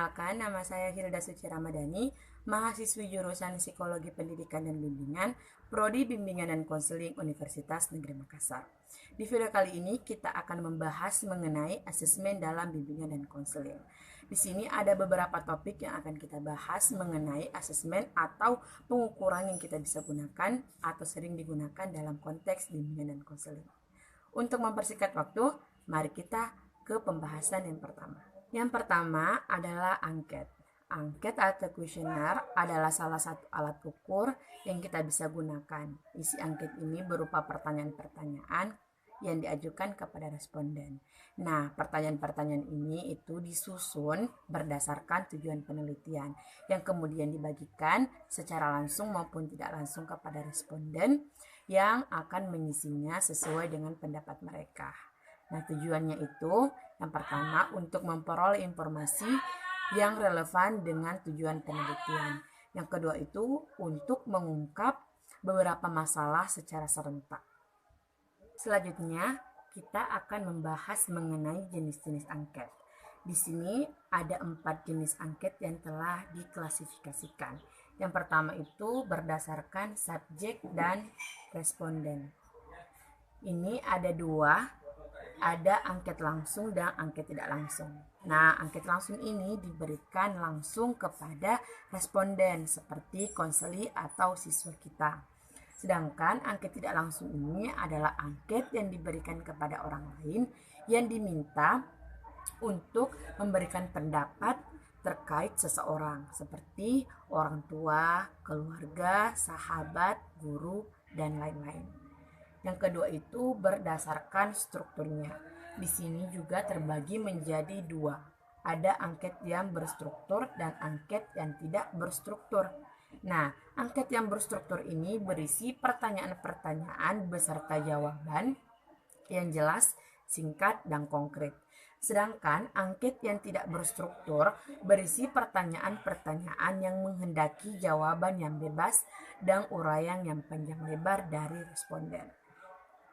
Perkenalkan, nama saya Hilda Suci Ramadhani, mahasiswi jurusan Psikologi Pendidikan dan Bimbingan, Prodi Bimbingan dan Konseling Universitas Negeri Makassar. Di video kali ini kita akan membahas mengenai asesmen dalam bimbingan dan konseling. Di sini ada beberapa topik yang akan kita bahas mengenai asesmen atau pengukuran yang kita bisa gunakan atau sering digunakan dalam konteks bimbingan dan konseling. Untuk mempersingkat waktu, mari kita ke pembahasan yang pertama. Yang pertama adalah angket. Angket atau kuesioner adalah salah satu alat ukur yang kita bisa gunakan. Isi angket ini berupa pertanyaan-pertanyaan yang diajukan kepada responden. Nah, pertanyaan-pertanyaan ini itu disusun berdasarkan tujuan penelitian yang kemudian dibagikan secara langsung maupun tidak langsung kepada responden yang akan mengisinya sesuai dengan pendapat mereka. Nah, tujuannya itu yang pertama untuk memperoleh informasi yang relevan dengan tujuan penelitian. Yang kedua itu untuk mengungkap beberapa masalah secara serentak. Selanjutnya, kita akan membahas mengenai jenis-jenis angket. Di sini ada 4 jenis angket yang telah diklasifikasikan. Yang pertama itu berdasarkan subjek dan responden. Ini ada 2. Ada angket langsung dan angket tidak langsung. Nah, angket langsung ini diberikan langsung kepada responden seperti konseli atau siswa kita. Sedangkan angket tidak langsung ini adalah angket yang diberikan kepada orang lain yang diminta untuk memberikan pendapat terkait seseorang seperti orang tua, keluarga, sahabat, guru, dan lain-lain. Yang kedua itu berdasarkan strukturnya. Di sini juga terbagi menjadi 2. Ada angket yang berstruktur dan angket yang tidak berstruktur. Nah, angket yang berstruktur ini berisi pertanyaan-pertanyaan beserta jawaban yang jelas, singkat, dan konkret. Sedangkan angket yang tidak berstruktur berisi pertanyaan-pertanyaan yang menghendaki jawaban yang bebas dan uraian yang panjang lebar dari responden.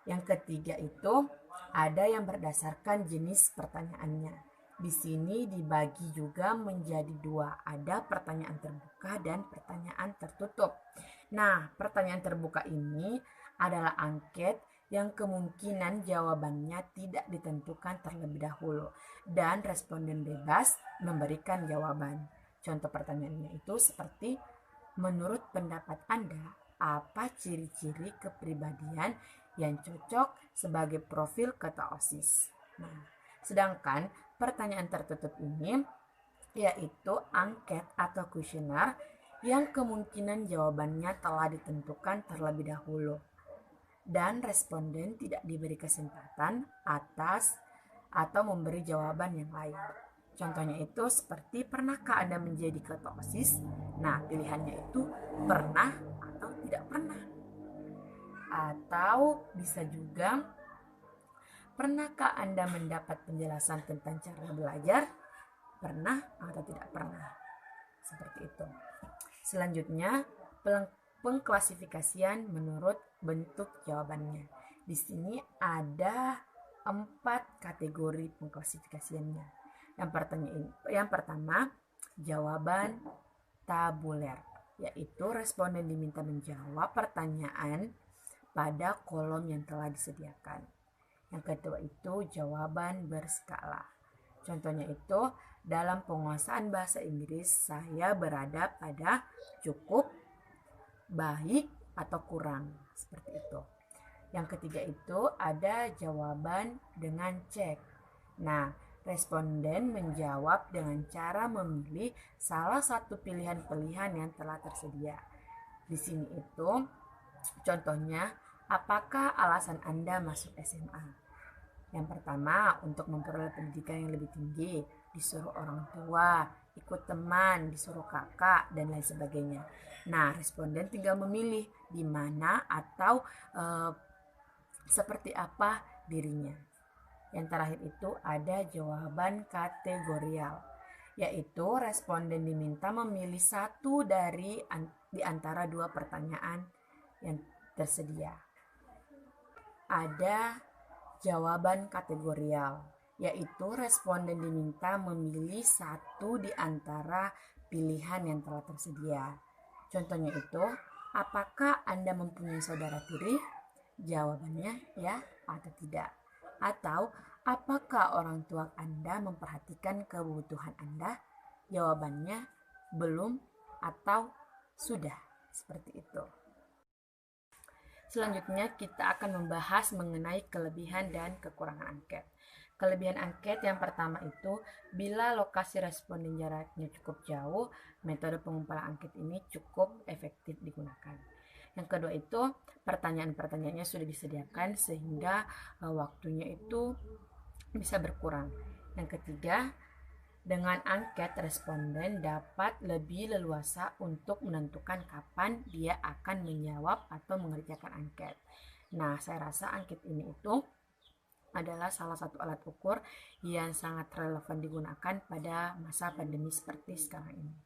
Yang ketiga itu ada yang berdasarkan jenis pertanyaannya. Di sini dibagi juga menjadi 2. Ada pertanyaan terbuka dan pertanyaan tertutup. Nah, pertanyaan terbuka ini adalah angket yang kemungkinan jawabannya tidak ditentukan terlebih dahulu dan responden bebas memberikan jawaban. Contoh pertanyaannya itu seperti, menurut pendapat Anda, apa ciri-ciri kepribadian yang cocok sebagai profil ketua OSIS? Nah, sedangkan pertanyaan tertutup ini yaitu angket atau kuesioner yang kemungkinan jawabannya telah ditentukan terlebih dahulu dan responden tidak diberi kesempatan atas atau memberi jawaban yang lain. Contohnya itu seperti, pernahkah Anda menjadi ketua OSIS? Nah, pilihannya itu pernah atau tidak pernah. Atau bisa juga, pernahkah Anda mendapat penjelasan tentang cara belajar? Pernah atau tidak pernah. Seperti itu. Selanjutnya, pengklasifikasian menurut bentuk jawabannya. Di sini ada 4 kategori pengklasifikasiannya. Yang pertama, jawaban tabuler, yaitu responden diminta menjawab pertanyaan pada kolom yang telah disediakan. Yang kedua itu jawaban berskala. Contohnya itu dalam penguasaan bahasa Inggris saya berada pada cukup, baik, atau kurang. Seperti itu. Yang ketiga itu ada jawaban dengan cek. Nah, responden menjawab dengan cara memilih salah satu pilihan-pilihan yang telah tersedia. Di sini itu contohnya, apakah alasan Anda masuk SMA? Yang pertama, untuk memperoleh pendidikan yang lebih tinggi, disuruh orang tua, ikut teman, disuruh kakak, dan lain sebagainya. Nah, responden tinggal memilih di mana atau seperti apa dirinya. Yang terakhir itu ada jawaban kategorial, yaitu responden diminta memilih satu di antara 2 pertanyaan yang tersedia. Ada jawaban kategorial, yaitu responden diminta memilih satu di antara pilihan yang telah tersedia. Contohnya itu, apakah Anda mempunyai saudara tiri? Jawabannya ya atau tidak. Atau apakah orang tua Anda memperhatikan kebutuhan Anda? Jawabannya belum atau sudah. Seperti itu. Selanjutnya kita akan membahas mengenai kelebihan dan kekurangan angket. Kelebihan angket yang pertama itu, bila lokasi responden jaraknya cukup jauh, metode pengumpulan angket ini cukup efektif digunakan. Yang kedua itu, pertanyaan-pertanyaannya sudah disediakan sehingga waktunya itu bisa berkurang. Yang ketiga, dengan angket responden dapat lebih leluasa untuk menentukan kapan dia akan menjawab atau mengerjakan angket. Nah, saya rasa angket ini itu adalah salah satu alat ukur yang sangat relevan digunakan pada masa pandemi seperti sekarang ini.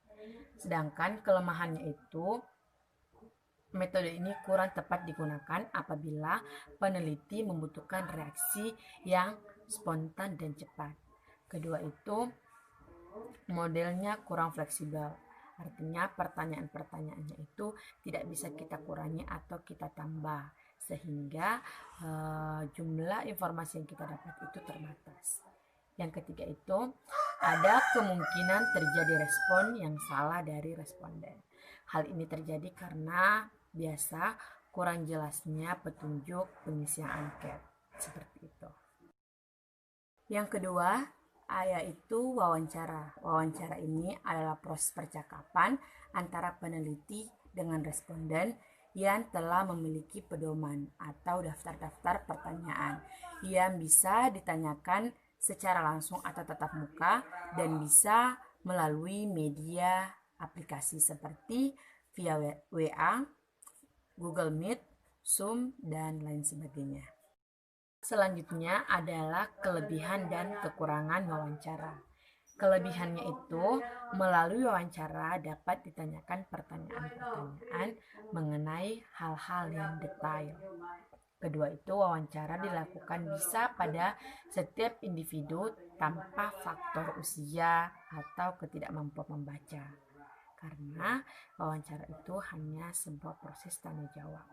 Sedangkan kelemahannya itu, metode ini kurang tepat digunakan apabila peneliti membutuhkan reaksi yang spontan dan cepat. Kedua itu, modelnya kurang fleksibel. Artinya pertanyaan-pertanyaannya itu tidak bisa kita kurangi atau kita tambah, sehingga jumlah informasi yang kita dapat itu terbatas. Yang ketiga itu, ada kemungkinan terjadi respon yang salah dari responden. Hal ini terjadi karena biasa kurang jelasnya petunjuk pengisian angket. Seperti itu. Yang kedua, yaitu wawancara. Wawancara ini adalah proses percakapan antara peneliti dengan responden yang telah memiliki pedoman atau daftar-daftar pertanyaan yang bisa ditanyakan secara langsung atau tatap muka dan bisa melalui media aplikasi seperti via WA, Google Meet, Zoom, dan lain sebagainya. Selanjutnya adalah kelebihan dan kekurangan wawancara. Kelebihannya itu, melalui wawancara dapat ditanyakan pertanyaan-pertanyaan mengenai hal-hal yang detail. Kedua itu, wawancara dilakukan bisa pada setiap individu tanpa faktor usia atau ketidakmampuan membaca. Karena wawancara itu hanya sebuah proses tanya jawab.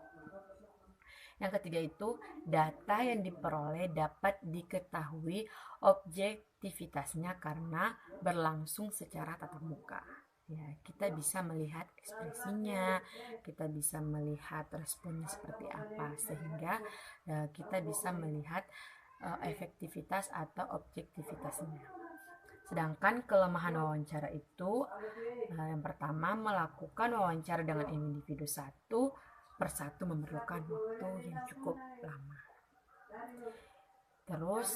Yang ketiga itu, data yang diperoleh dapat diketahui objektivitasnya karena berlangsung secara tatap muka. Ya, kita bisa melihat ekspresinya, kita bisa melihat responnya seperti apa, sehingga kita bisa melihat efektivitas atau objektivitasnya. Sedangkan kelemahan wawancara itu, yang pertama, melakukan wawancara dengan individu satu persatu memerlukan waktu yang cukup lama. Terus,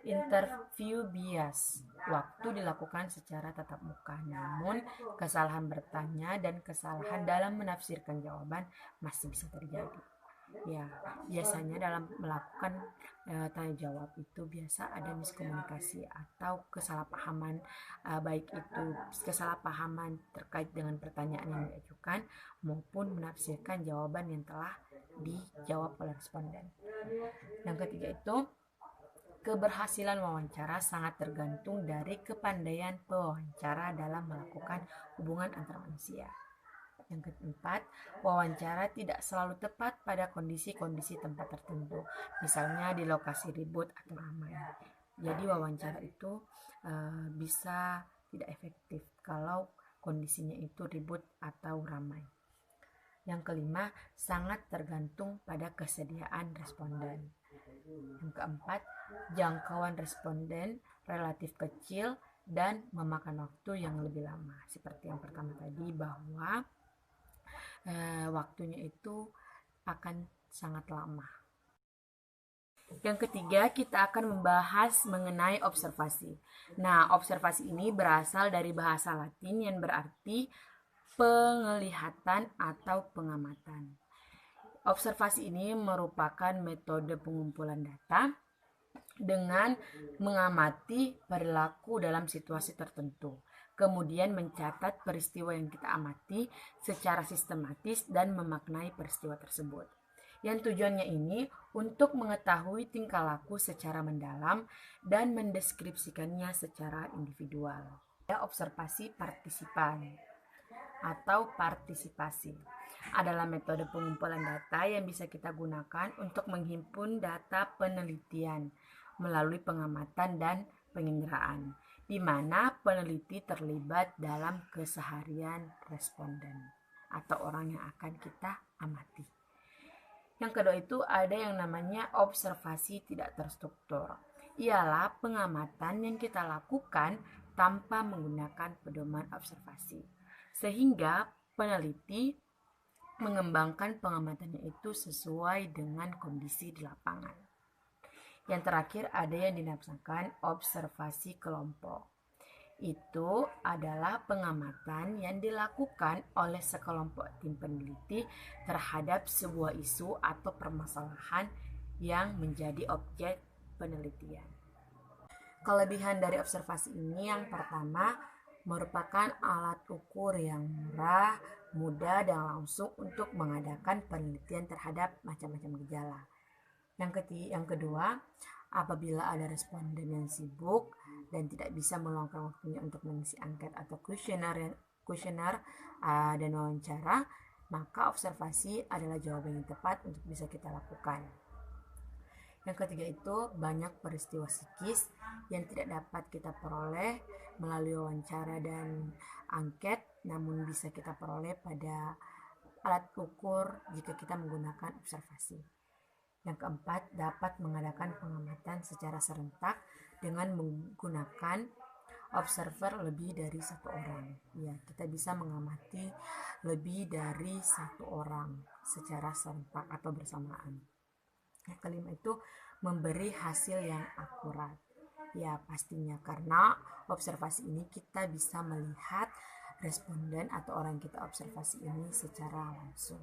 interview bias. Waktu dilakukan secara tatap muka, namun kesalahan bertanya dan kesalahan dalam menafsirkan jawaban masih bisa terjadi. Ya, biasanya dalam melakukan tanya jawab itu biasa ada miskomunikasi atau kesalahpahaman, baik itu kesalahpahaman terkait dengan pertanyaan yang diajukan maupun menafsirkan jawaban yang telah dijawab oleh responden. Yang ketiga itu, keberhasilan wawancara sangat tergantung dari kepandaian pewawancara dalam melakukan hubungan antar manusia. Yang keempat, wawancara tidak selalu tepat pada kondisi-kondisi tempat tertentu, misalnya di lokasi ribut atau ramai. Jadi wawancara itu bisa tidak efektif kalau kondisinya itu ribut atau ramai. Yang kelima, sangat tergantung pada kesediaan responden. Yang keempat, jangkauan responden relatif kecil dan memakan waktu yang lebih lama. Seperti yang pertama tadi, bahwa waktunya itu akan sangat lama. Yang ketiga, kita akan membahas mengenai observasi. Nah, observasi ini berasal dari bahasa Latin yang berarti penglihatan atau pengamatan. Observasi ini merupakan metode pengumpulan data dengan mengamati perilaku dalam situasi tertentu. Kemudian mencatat peristiwa yang kita amati secara sistematis dan memaknai peristiwa tersebut. Yang tujuannya ini untuk mengetahui tingkah laku secara mendalam dan mendeskripsikannya secara individual. Observasi partisipan atau partisipasi adalah metode pengumpulan data yang bisa kita gunakan untuk menghimpun data penelitian melalui pengamatan dan penginderaan, di mana peneliti terlibat dalam keseharian responden atau orang yang akan kita amati. Yang kedua itu ada yang namanya observasi tidak terstruktur. Ialah pengamatan yang kita lakukan tanpa menggunakan pedoman observasi. Sehingga peneliti mengembangkan pengamatannya itu sesuai dengan kondisi di lapangan. Yang terakhir ada yang dinamakan observasi kelompok. Itu adalah pengamatan yang dilakukan oleh sekelompok tim peneliti terhadap sebuah isu atau permasalahan yang menjadi objek penelitian. Kelebihan dari observasi ini yang pertama merupakan alat ukur yang murah, mudah, dan langsung untuk mengadakan penelitian terhadap macam-macam gejala. Yang kedua, apabila ada responden yang sibuk dan tidak bisa meluangkan waktunya untuk mengisi angket atau kuesioner dan wawancara, maka observasi adalah jawaban yang tepat untuk bisa kita lakukan. Yang ketiga itu banyak peristiwa psikis yang tidak dapat kita peroleh melalui wawancara dan angket, namun bisa kita peroleh pada alat ukur jika kita menggunakan observasi. Yang keempat, dapat mengadakan pengamatan secara serentak dengan menggunakan observer lebih dari satu orang. Ya, kita bisa mengamati lebih dari satu orang secara serentak atau bersamaan. Yang kelima itu memberi hasil yang akurat. Ya, pastinya karena observasi ini kita bisa melihat responden atau orang yang kita observasi ini secara langsung.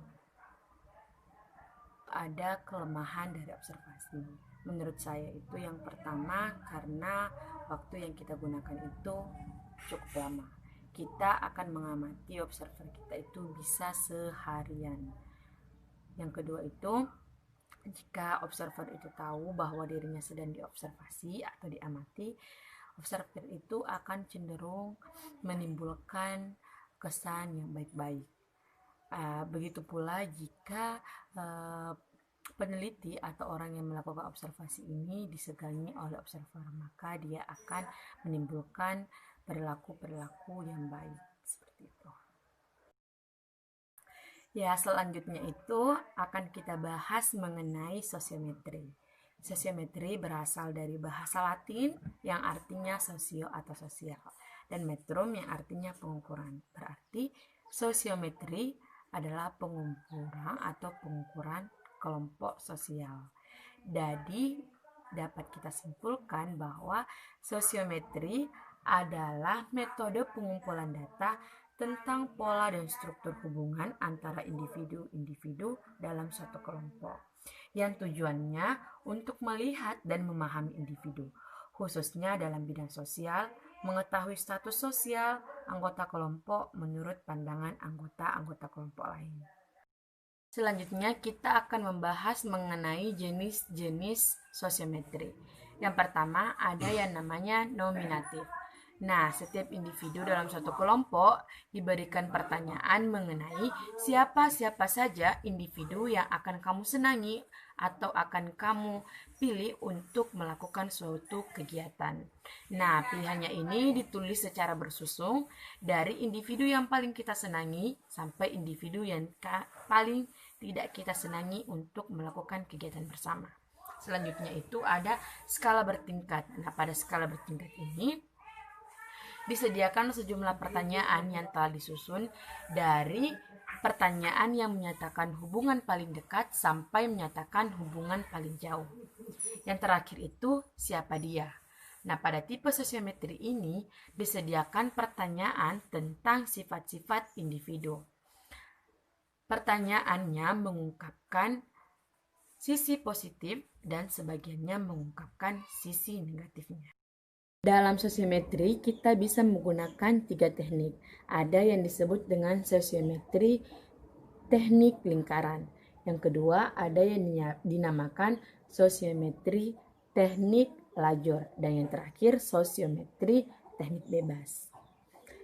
Ada kelemahan dari observasi. Menurut saya itu yang pertama karena waktu yang kita gunakan itu cukup lama. Kita akan mengamati observer kita itu bisa seharian. Yang kedua itu jika observer itu tahu bahwa dirinya sedang diobservasi atau diamati, observer itu akan cenderung menimbulkan kesan yang baik-baik. Begitu pula jika peneliti atau orang yang melakukan observasi ini disegani oleh observer, maka dia akan menimbulkan perilaku-perilaku yang baik seperti itu. Ya, selanjutnya itu akan kita bahas mengenai sosiometri. Sosiometri berasal dari bahasa Latin yang artinya sosio atau sosial dan metrum yang artinya pengukuran. Berarti sosiometri adalah pengukuran kelompok sosial. Jadi dapat kita simpulkan bahwa sosiometri adalah metode pengumpulan data tentang pola dan struktur hubungan antara individu-individu dalam suatu kelompok, yang tujuannya untuk melihat dan memahami individu, khususnya dalam bidang sosial, mengetahui status sosial anggota kelompok menurut pandangan anggota-anggota kelompok lain. Selanjutnya kita akan membahas mengenai jenis-jenis sosiometri. Yang pertama ada yang namanya nominatif. Nah, setiap individu dalam suatu kelompok diberikan pertanyaan mengenai siapa-siapa saja individu yang akan kamu senangi atau akan kamu pilih untuk melakukan suatu kegiatan. Nah, pilihannya ini ditulis secara bersusun dari individu yang paling kita senangi sampai individu yang paling tidak kita senangi untuk melakukan kegiatan bersama. Selanjutnya itu ada skala bertingkat. Nah, pada skala bertingkat ini disediakan sejumlah pertanyaan yang telah disusun dari pertanyaan yang menyatakan hubungan paling dekat sampai menyatakan hubungan paling jauh. Yang terakhir itu siapa dia. Nah, pada tipe sosiometri ini disediakan pertanyaan tentang sifat-sifat individu. Pertanyaannya mengungkapkan sisi positif dan sebagiannya mengungkapkan sisi negatifnya. Dalam sosiometri, kita bisa menggunakan 3 teknik. Ada yang disebut dengan sosiometri teknik lingkaran, Yang kedua, ada yang dinamakan sosiometri teknik lajur. Dan yang terakhir, sosiometri teknik bebas.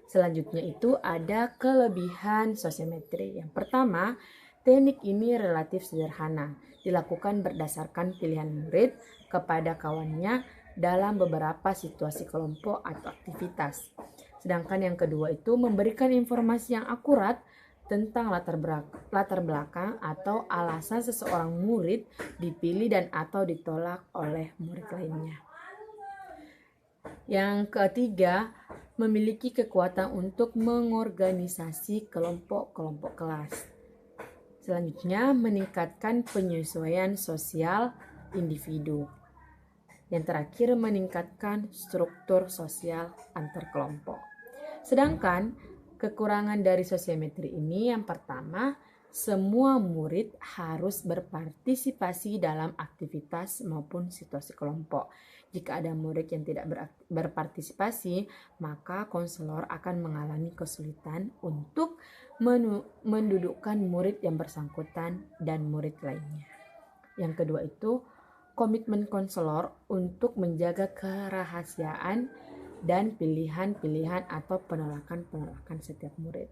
Selanjutnya itu ada kelebihan sosiometri. Yang pertama, teknik ini relatif sederhana, dilakukan berdasarkan pilihan murid kepada kawannya dalam beberapa situasi kelompok atau aktivitas. Sedangkan yang kedua itu memberikan informasi yang akurat tentang latar belakang atau alasan seseorang murid dipilih dan atau ditolak oleh murid lainnya. Yang ketiga, memiliki kekuatan untuk mengorganisasi kelompok-kelompok kelas. Selanjutnya, meningkatkan penyesuaian sosial individu. Yang terakhir, meningkatkan struktur sosial antar kelompok. Sedangkan kekurangan dari sosiometri ini yang pertama, semua murid harus berpartisipasi dalam aktivitas maupun situasi kelompok. Jika ada murid yang tidak berpartisipasi, maka konselor akan mengalami kesulitan untuk mendudukkan murid yang bersangkutan dan murid lainnya. Yang kedua itu, komitmen konselor untuk menjaga kerahasiaan dan pilihan-pilihan atau penolakan-penolakan setiap murid.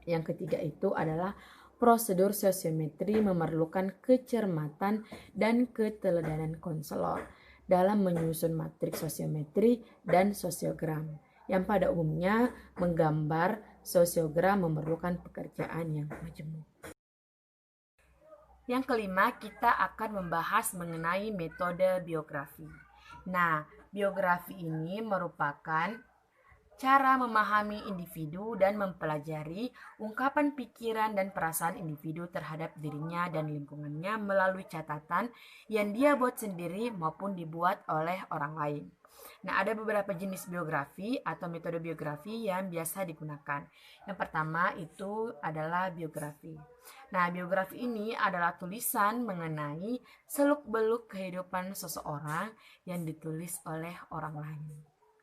Yang ketiga itu adalah prosedur sosiometri memerlukan kecermatan dan keteladanan konselor dalam menyusun matriks sosiometri dan sosiogram, yang pada umumnya menggambar sosiogram memerlukan pekerjaan yang majemuk. Yang kelima, kita akan membahas mengenai metode biografi. Nah, biografi ini merupakan cara memahami individu dan mempelajari ungkapan pikiran dan perasaan individu terhadap dirinya dan lingkungannya melalui catatan yang dia buat sendiri maupun dibuat oleh orang lain. Nah, ada beberapa jenis biografi atau metode biografi yang biasa digunakan. Yang pertama itu adalah biografi. Nah, biografi ini adalah tulisan mengenai seluk-beluk kehidupan seseorang yang ditulis oleh orang lain.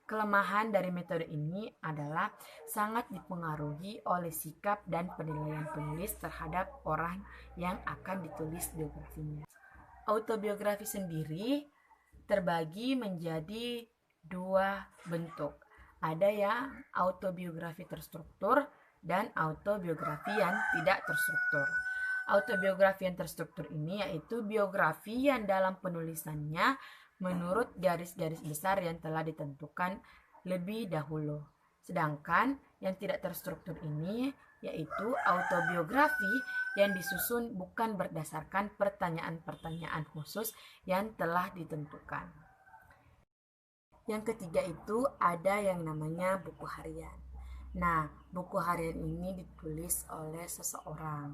Kelemahan dari metode ini adalah sangat dipengaruhi oleh sikap dan penilaian penulis terhadap orang yang akan ditulis biografinya. Autobiografi sendiri terbagi menjadi dua bentuk. Ada yang autobiografi terstruktur dan autobiografi yang tidak terstruktur. Autobiografi yang terstruktur ini yaitu biografi yang dalam penulisannya menurut garis-garis besar yang telah ditentukan lebih dahulu. Sedangkan yang tidak terstruktur ini yaitu autobiografi yang disusun bukan berdasarkan pertanyaan-pertanyaan khusus yang telah ditentukan. Yang ketiga itu ada yang namanya buku harian. Nah, buku harian ini ditulis oleh seseorang.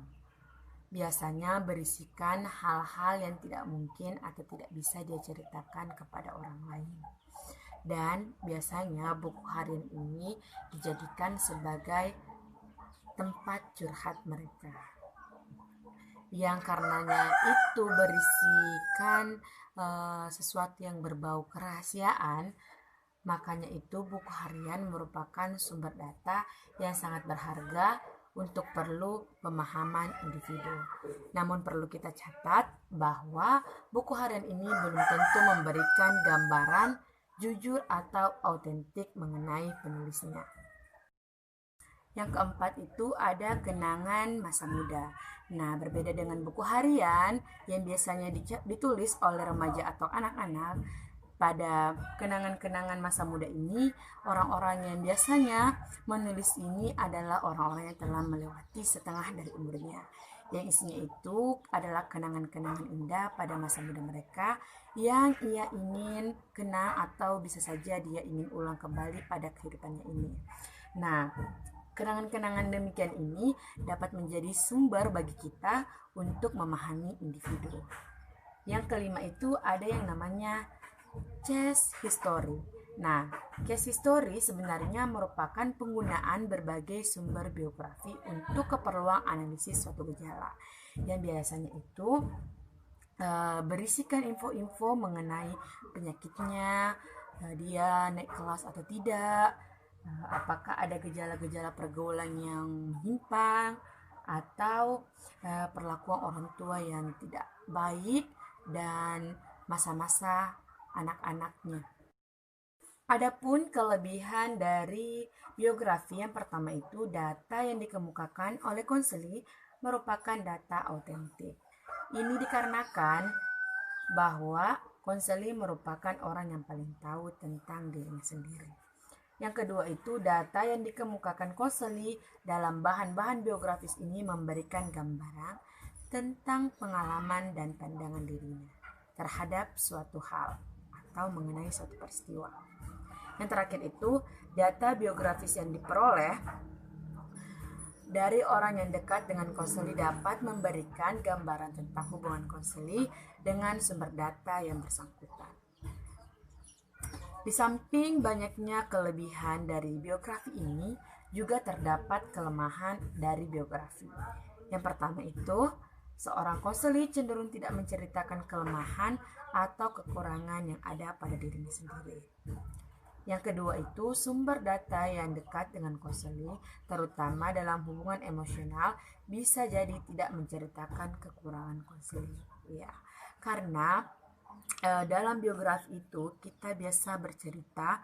Biasanya berisikan hal-hal yang tidak mungkin atau tidak bisa dia ceritakan kepada orang lain. Dan biasanya buku harian ini dijadikan sebagai tempat curhat mereka. Yang karenanya itu berisikan sesuatu yang berbau kerahasiaan, makanya itu buku harian merupakan sumber data yang sangat berharga untuk perlu pemahaman individu. Namun perlu kita catat bahwa buku harian ini belum tentu memberikan gambaran jujur atau autentik mengenai penulisnya. Yang keempat itu ada kenangan masa muda. Nah, berbeda dengan buku harian yang biasanya ditulis oleh remaja atau anak-anak, pada kenangan-kenangan masa muda ini, orang-orang yang biasanya menulis ini adalah orang-orang yang telah melewati setengah dari umurnya. Yang isinya itu adalah kenangan-kenangan indah pada masa muda mereka yang ia ingin kenang atau bisa saja dia ingin ulang kembali pada kehidupannya ini. Nah, kenangan-kenangan demikian ini dapat menjadi sumber bagi kita untuk memahami individu. Yang kelima itu ada yang namanya case history. Nah, case history sebenarnya merupakan penggunaan berbagai sumber biografi untuk keperluan analisis suatu gejala. Yang biasanya itu berisikan info-info mengenai penyakitnya, dia naik kelas atau tidak, apakah ada gejala-gejala pergaulan yang menyimpang, atau perlakuan orang tua yang tidak baik dan masa-masa anak-anaknya. Adapun kelebihan dari biografi, yang pertama itu data yang dikemukakan oleh konseli merupakan data autentik. Ini dikarenakan bahwa konseli merupakan orang yang paling tahu tentang dirinya sendiri. Yang kedua itu data yang dikemukakan konseli dalam bahan-bahan biografis ini memberikan gambaran tentang pengalaman dan pandangan dirinya terhadap suatu hal atau mengenai suatu peristiwa. Yang terakhir itu data biografis yang diperoleh dari orang yang dekat dengan konseli dapat memberikan gambaran tentang hubungan konseli dengan sumber data yang bersangkutan. Di samping banyaknya kelebihan dari biografi ini, juga terdapat kelemahan dari biografi. Yang pertama itu, seorang konseli cenderung tidak menceritakan kelemahan atau kekurangan yang ada pada dirinya sendiri. Yang kedua itu sumber data yang dekat dengan konseli, terutama dalam hubungan emosional, bisa jadi tidak menceritakan kekurangan konseli. Ya, karena dalam biografi itu kita biasa bercerita,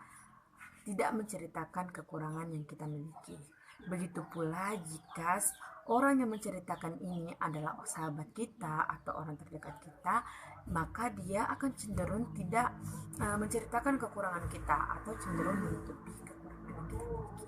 tidak menceritakan kekurangan yang kita miliki. Begitu pula jika orang yang menceritakan ini adalah sahabat kita atau orang terdekat kita, maka dia akan cenderung tidak menceritakan kekurangan kita atau cenderung menutupi kekurangan yang kita miliki.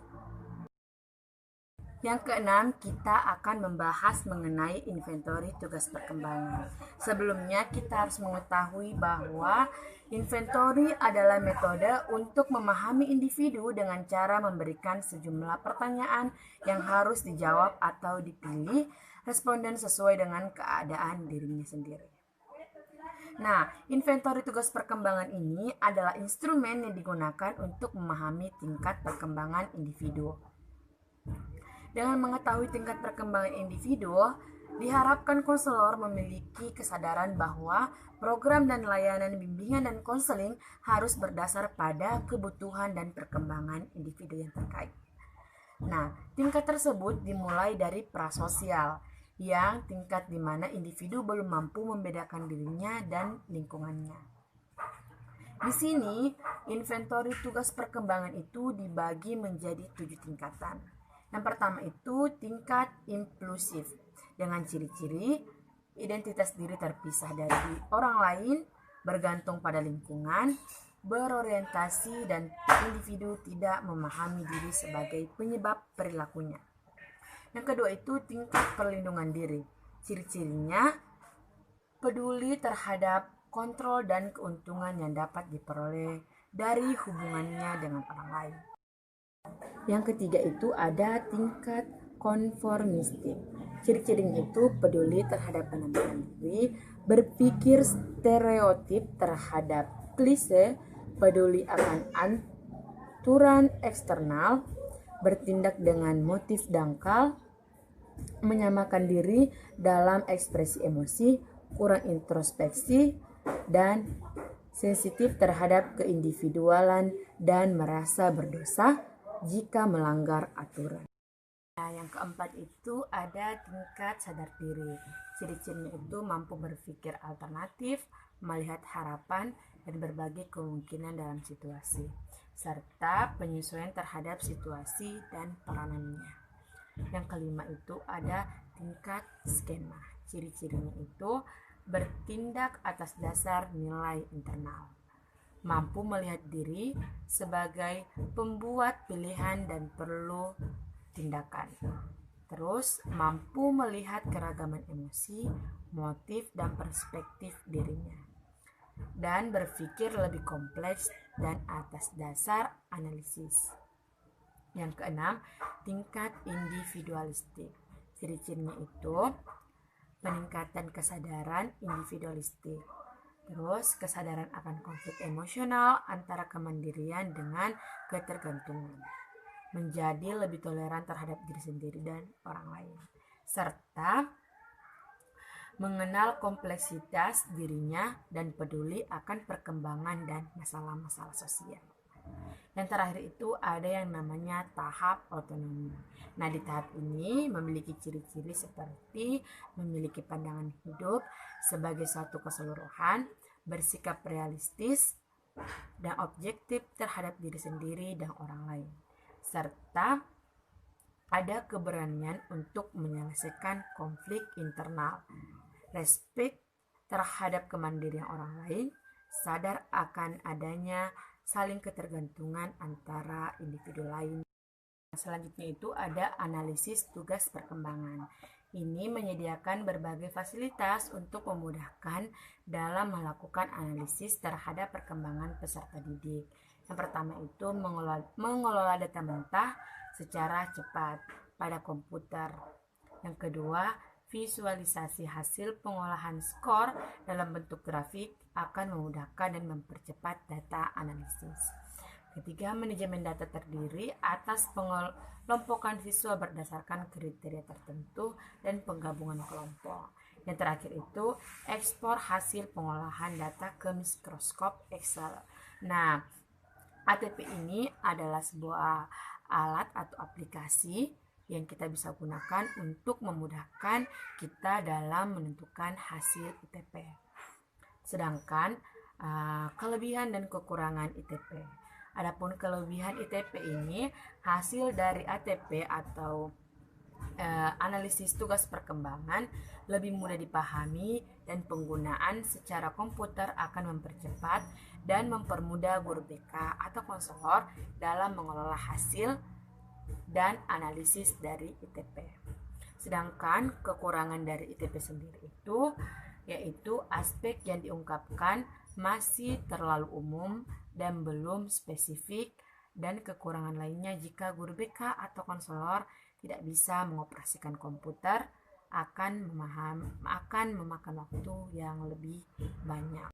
Yang keenam, kita akan membahas mengenai inventory tugas perkembangan. Sebelumnya, kita harus mengetahui bahwa inventory adalah metode untuk memahami individu dengan cara memberikan sejumlah pertanyaan yang harus dijawab atau dipilih responden sesuai dengan keadaan dirinya sendiri. Nah, inventory tugas perkembangan ini adalah instrumen yang digunakan untuk memahami tingkat perkembangan individu. Dengan mengetahui tingkat perkembangan individu, diharapkan konselor memiliki kesadaran bahwa program dan layanan bimbingan dan konseling harus berdasar pada kebutuhan dan perkembangan individu yang terkait. Nah, tingkat tersebut dimulai dari prasosial, yang tingkat di mana individu belum mampu membedakan dirinya dan lingkungannya. Di sini, inventory tugas perkembangan itu dibagi menjadi 7 tingkatan. Yang pertama itu tingkat inklusif, dengan ciri-ciri identitas diri terpisah dari orang lain, bergantung pada lingkungan, berorientasi, dan individu tidak memahami diri sebagai penyebab perilakunya. Yang kedua itu tingkat perlindungan diri. Ciri-cirinya peduli terhadap kontrol dan keuntungan yang dapat diperoleh dari hubungannya dengan orang lain. Yang ketiga itu ada tingkat konformistik. Ciri-cirinya itu peduli terhadap penampilan diri, berpikir stereotip terhadap klise, peduli akan aturan eksternal, bertindak dengan motif dangkal, menyamakan diri dalam ekspresi emosi, kurang introspeksi, dan sensitif terhadap keindividualan dan merasa berdosa jika melanggar aturan. Nah, yang keempat itu ada tingkat sadar diri. Ciri-cirinya itu mampu berpikir alternatif, melihat harapan, dan berbagai kemungkinan dalam situasi, serta penyesuaian terhadap situasi dan peranannya. Yang kelima itu ada tingkat skema. Ciri-cirinya itu bertindak atas dasar nilai internal, mampu melihat diri sebagai pembuat pilihan dan perlu tindakan. Terus mampu melihat keragaman emosi, motif, dan perspektif dirinya, dan berpikir lebih kompleks dan atas dasar analisis. Yang keenam, tingkat individualistik. Ciri-cirinya itu peningkatan kesadaran individualistik. Terus kesadaran akan konflik emosional antara kemandirian dengan ketergantungan, menjadi lebih toleran terhadap diri sendiri dan orang lain, serta mengenal kompleksitas dirinya dan peduli akan perkembangan dan masalah-masalah sosial. Yang terakhir itu ada yang namanya tahap otonomi. Nah, di tahap ini memiliki ciri-ciri seperti memiliki pandangan hidup sebagai suatu keseluruhan, bersikap realistis dan objektif terhadap diri sendiri dan orang lain, serta ada keberanian untuk menyelesaikan konflik internal, respek terhadap kemandirian orang lain, sadar akan adanya saling ketergantungan antara individu lain. Selanjutnya itu ada analisis tugas perkembangan. Ini menyediakan berbagai fasilitas untuk memudahkan dalam melakukan analisis terhadap perkembangan peserta didik. Yang pertama itu mengelola data mentah secara cepat pada komputer. Yang kedua, visualisasi hasil pengolahan skor dalam bentuk grafik akan memudahkan dan mempercepat data analisis. Ketiga, manajemen data terdiri atas pengelompokan siswa berdasarkan kriteria tertentu dan penggabungan kelompok. Yang terakhir itu ekspor hasil pengolahan data ke mikroskop Excel. Nah, ATP ini adalah sebuah alat atau aplikasi yang kita bisa gunakan untuk memudahkan kita dalam menentukan hasil ITP. Sedangkan kelebihan dan kekurangan ITP. Adapun kelebihan ITP ini hasil dari ATP atau analisis tugas perkembangan lebih mudah dipahami dan penggunaan secara komputer akan mempercepat dan mempermudah guru BK atau konselor dalam mengelola hasil dan analisis dari ITP. Sedangkan kekurangan dari ITP sendiri itu yaitu aspek yang diungkapkan masih terlalu umum dan belum spesifik, dan kekurangan lainnya jika guru BK atau konselor tidak bisa mengoperasikan komputer akan memakan waktu yang lebih banyak.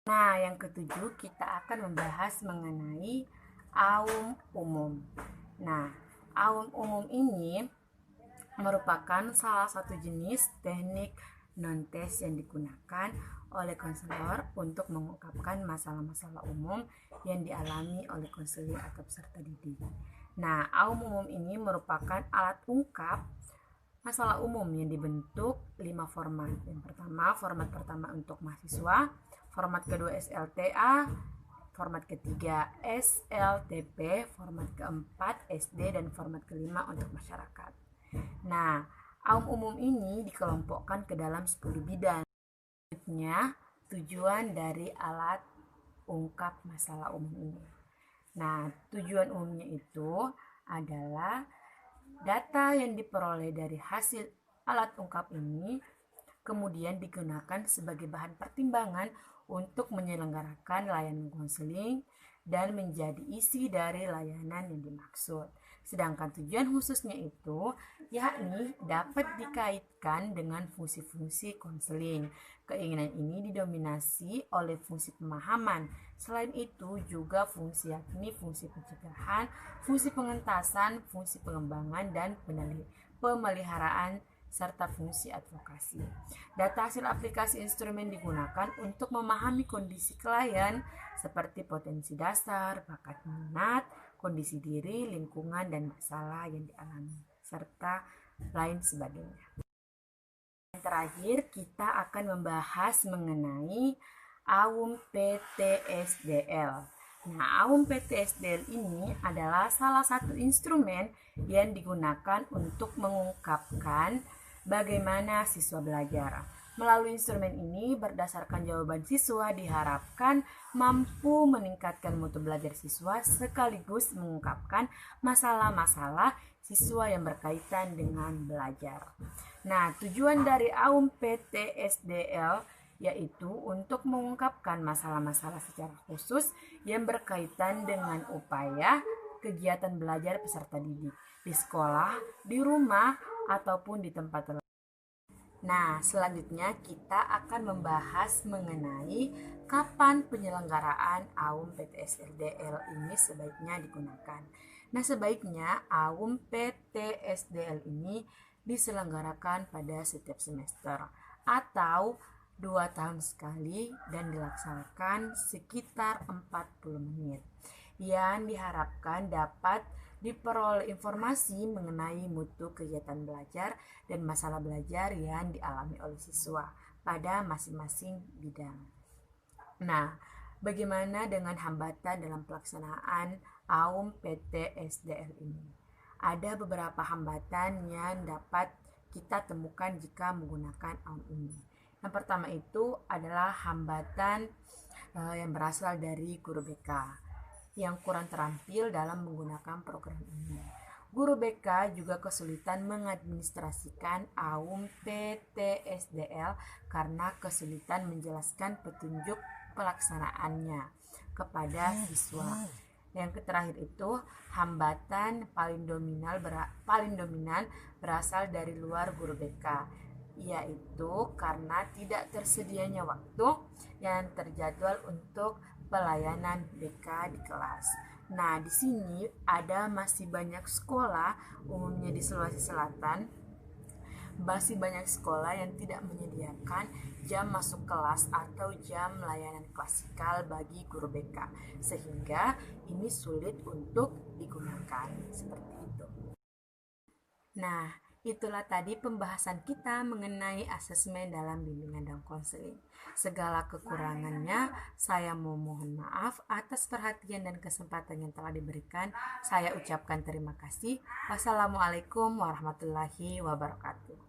Nah, yang ketujuh kita akan membahas mengenai AUM umum. Nah, AUM umum ini merupakan salah satu jenis teknik non-tes yang digunakan oleh konselor untuk mengungkapkan masalah-masalah umum yang dialami oleh konselor atau peserta didik. Nah, AUM umum ini merupakan alat ungkap masalah umum yang dibentuk 5 format. Yang pertama, format pertama untuk mahasiswa, format kedua SLTA, format ketiga SLTP, format keempat SD, dan format kelima untuk masyarakat. Nah, AUM umum ini dikelompokkan ke dalam 10 bidang. Selanjutnya, tujuan dari alat ungkap masalah umum ini. Nah, tujuan umumnya itu adalah data yang diperoleh dari hasil alat ungkap ini kemudian digunakan sebagai bahan pertimbangan untuk menyelenggarakan layanan konseling dan menjadi isi dari layanan yang dimaksud. Sedangkan tujuan khususnya itu yakni dapat dikaitkan dengan fungsi-fungsi konseling. Keinginan ini didominasi oleh fungsi pemahaman. Selain itu juga fungsi yakni fungsi pencegahan, fungsi pengentasan, fungsi pengembangan dan pemeliharaan serta fungsi advokasi. Data hasil aplikasi instrumen digunakan untuk memahami kondisi klien seperti potensi dasar, bakat minat, kondisi diri, lingkungan, dan masalah yang dialami, serta lain sebagainya. Yang terakhir, kita akan membahas mengenai AUM PTSDL. Nah, AUM PTSDL ini adalah salah satu instrumen yang digunakan untuk mengungkapkan bagaimana siswa belajar. Melalui instrumen ini, berdasarkan jawaban siswa diharapkan mampu meningkatkan mutu belajar siswa sekaligus mengungkapkan masalah-masalah siswa yang berkaitan dengan belajar. Nah, tujuan dari AUM PTSDL yaitu untuk mengungkapkan masalah-masalah secara khusus yang berkaitan dengan upaya kegiatan belajar peserta didik di sekolah, di rumah, ataupun di tempat lain. Nah, selanjutnya kita akan membahas mengenai kapan penyelenggaraan AUM PTSDL ini sebaiknya digunakan. Nah, sebaiknya AUM PTSDL ini diselenggarakan pada setiap semester atau 2 tahun sekali dan dilaksanakan sekitar 40 menit. Yang diharapkan dapat diperoleh informasi mengenai mutu kegiatan belajar dan masalah belajar yang dialami oleh siswa pada masing-masing bidang. Nah, bagaimana dengan hambatan dalam pelaksanaan AUM PT SDL ini? Ada beberapa hambatan yang dapat kita temukan jika menggunakan AUM ini. Yang pertama itu adalah hambatan yang berasal dari guru BK yang kurang terampil dalam menggunakan program ini. Guru BK juga kesulitan mengadministrasikan AUM PTSDL karena kesulitan menjelaskan petunjuk pelaksanaannya kepada siswa. Yang terakhir itu hambatan paling dominan berasal dari luar guru BK, yaitu karena tidak tersedianya waktu yang terjadwal untuk pelayanan BK di kelas. Nah, di sini ada masih banyak sekolah, umumnya di Sulawesi Selatan, masih banyak sekolah yang tidak menyediakan jam masuk kelas atau jam layanan klasikal bagi guru BK, sehingga ini sulit untuk digunakan seperti itu. Nah, itulah tadi pembahasan kita mengenai asesmen dalam bimbingan dan konseling. Segala kekurangannya, saya mohon maaf atas perhatian dan kesempatan yang telah diberikan. Saya ucapkan terima kasih. Wassalamualaikum warahmatullahi wabarakatuh.